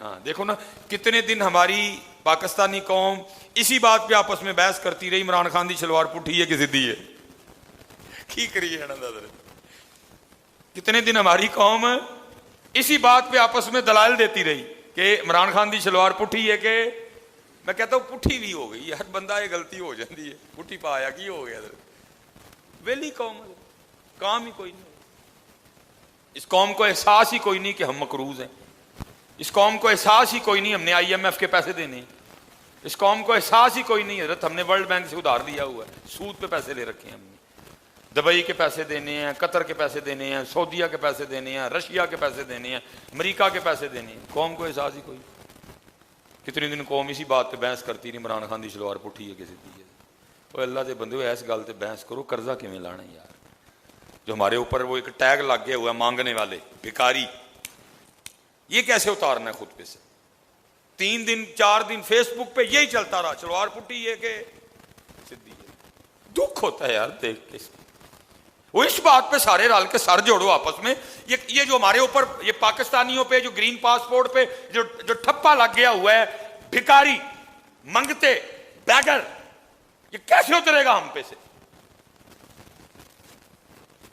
ہاں دیکھو نا کتنے دن ہماری پاکستانی قوم اسی بات پہ آپس میں بحث کرتی رہی عمران خان دی شلوار پٹھی ہے کہ سدھی ہے کی کریے کتنے دن ہماری قوم اسی بات پہ آپس میں دلائل دیتی رہی کہ عمران خان دی شلوار پٹھی ہے کہ میں کہتا ہوں پٹھی بھی ہو گئی ہر بندہ یہ غلطی ہو جاتی ہے پٹھی پایا کی ہو گیا ویلی قوم کام ہی کوئی نہیں اس قوم کو احساس ہی کوئی نہیں کہ ہم مقروض ہیں اس قوم کو احساس ہی کوئی نہیں ہم نے آئی ایم ایف کے پیسے دینے اس قوم کو احساس ہی کوئی نہیں حضرت ہم نے ورلڈ بینک سے ادھار دیا ہوا ہے سود پہ پیسے لے رکھے ہیں ہم نے دبئی کے پیسے دینے ہیں قطر کے پیسے دینے ہیں سعودیہ کے پیسے دینے ہیں رشیا کے پیسے دینے ہیں امریکہ کے پیسے دینے ہیں قوم کو احساس ہی کوئی کتنے دن قوم اسی بات پہ بحث کرتی رہی عمران خان دی شلوار پٹھی ہے کسی دی ہے وہ اللہ دے بندے ایس گل تے بحث کرو قرضہ کیویں لانا یار جو ہمارے اوپر وہ ایک ٹیگ لگ گیا ہوا ہے مانگنے والے بھکاری یہ کیسے اتارنا ہے خود پہ سے 3 دن 4 دن فیس بک پہ یہی چلتا رہا شلوار پٹھی ہے کہ سدھی ہے دکھ ہوتا ہے یار دیکھ کے وہ اس بات پہ سارے رل کے سر جوڑو آپس میں یہ جو ہمارے اوپر یہ پاکستانیوں پہ جو گرین پاسپورٹ پہ جو ٹھپا لگ گیا ہوا ہے بھکاری منگتے بیگر یہ کیسے اترے گا ہم پہ سے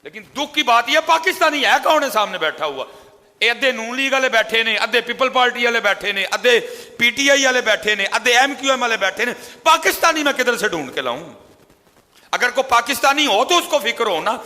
لیکن دکھ کی بات یہ پاکستانی ہے کون ہے سامنے بیٹھا ہوا ادھے نون لیگ والے بیٹھے نے ادھے پیپل پارٹی والے بیٹھے نے ادھے پی ٹی آئی والے بیٹھے نے ادھے ایم کیو ایم والے بیٹھے نے پاکستانی میں کدھر سے ڈھونڈ کے لاؤں اگر کوئی پاکستانی ہو تو اس کو فکر ہو نا